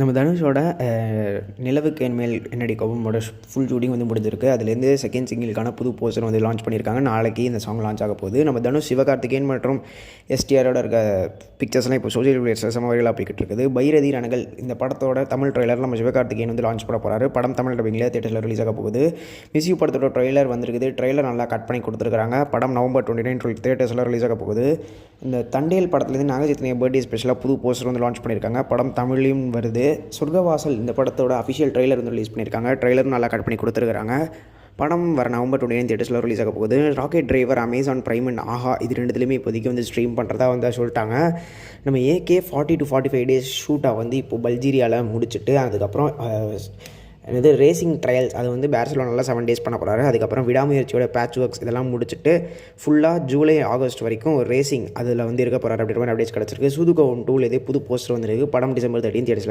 நம்ம தனுஷோட நிலவுக்கு என்மேல் என்னடி கோபமோட ஃபுல் ஷூட்டிங் வந்து முடிஞ்சிருக்கு. அதுலேருந்து செகண்ட் சிங்கிளுக்கான புது போஸ்டர் வந்து லான்ச் பண்ணியிருக்காங்க. நாளைக்கு இந்த சாங் லான்ச் ஆக போகுது. நம்ம தனுஷ், சிவகார்த்திகேயன் மற்றும் எஸ்டிஆரோட இருக்க பிக்சர்ஸ்லாம் இப்போ சோஷியல் மீடியாஸில் செம வைரலாக போய்கிட்டு இருக்குது. பைரதி ரணங்கள் இந்த படத்தோட தமிழ் ட்ரெய்லர் நம்ம சிவகார்த்திகேயன் வந்து லான்ச் பண்ண போகிறாரு. படம் தமிழ் டப்பிங்கில் தியேட்டரில் ரிலீஸ் ஆக போகுது. மிஸ் யூ படத்தோட ட்ரெய்லர் வந்திருக்குது. ட்ரெய்லர் நல்லா கட் பண்ணி கொடுத்துருக்காங்க. படம் November 29 தியேட்டர்ஸில் ரிலீஸ் ஆக போகுது. இந்த தண்டேல் படத்துலேருந்து நாகச்சைத்தன்யா பர்த்டே ஸ்பெஷலாக புது போஸ்டர் வந்து லான்ச் பண்ணியிருக்காங்க. படம் தமிழ்லையும் வருது. சொர்க்கவாசல் இந்த படத்தோட அஃபிஷியல் ட்ரெய்லர் வந்து ரிலீஸ் பண்ணியிருக்காங்க. ட்ரெய்லரும் நல்லா கட் பண்ணி கொடுத்துருக்காங்க. படம் வர November 29 தியேட்டர்ஸில் ரிலீஸ் ஆக போகுது. Rocket Driver, Amazon Prime and Aha இது ரெண்டுத்துலேயுமே இப்போதைக்கு வந்து ஸ்ட்ரீம் பண்ணுறதா வந்து சொல்லிட்டாங்க. நம்ம AK 40 to 45 days ஷூட்டாக வந்து இப்போது பல்ஜீரியாவில் முடிச்சுட்டு அதுக்கப்புறம் ரேசிங் ட்ரையல்ஸ் அது வந்து பார்சிலோனாவில் 7 days பண்ண போகிறாரு. அதுக்கப்புறம் விடாமுயற்சியோட பேட்ச் ஒர்க்ஸ் இதெல்லாம் முடிச்சுட்டு ஃபுல்லாக ஜூலை ஆகஸ்ட் வரைக்கும் ஒரு ரேசிங் அதில் வந்து இருக்க போகிறாரு அப்படின்ற மாதிரி அப்டேட்ஸ் கிடச்சிருக்கு. சூதுகோ 2 இதே புது போஸ்டர் வந்துருக்கு. படம் December 13 தியேட்டர்ஸில்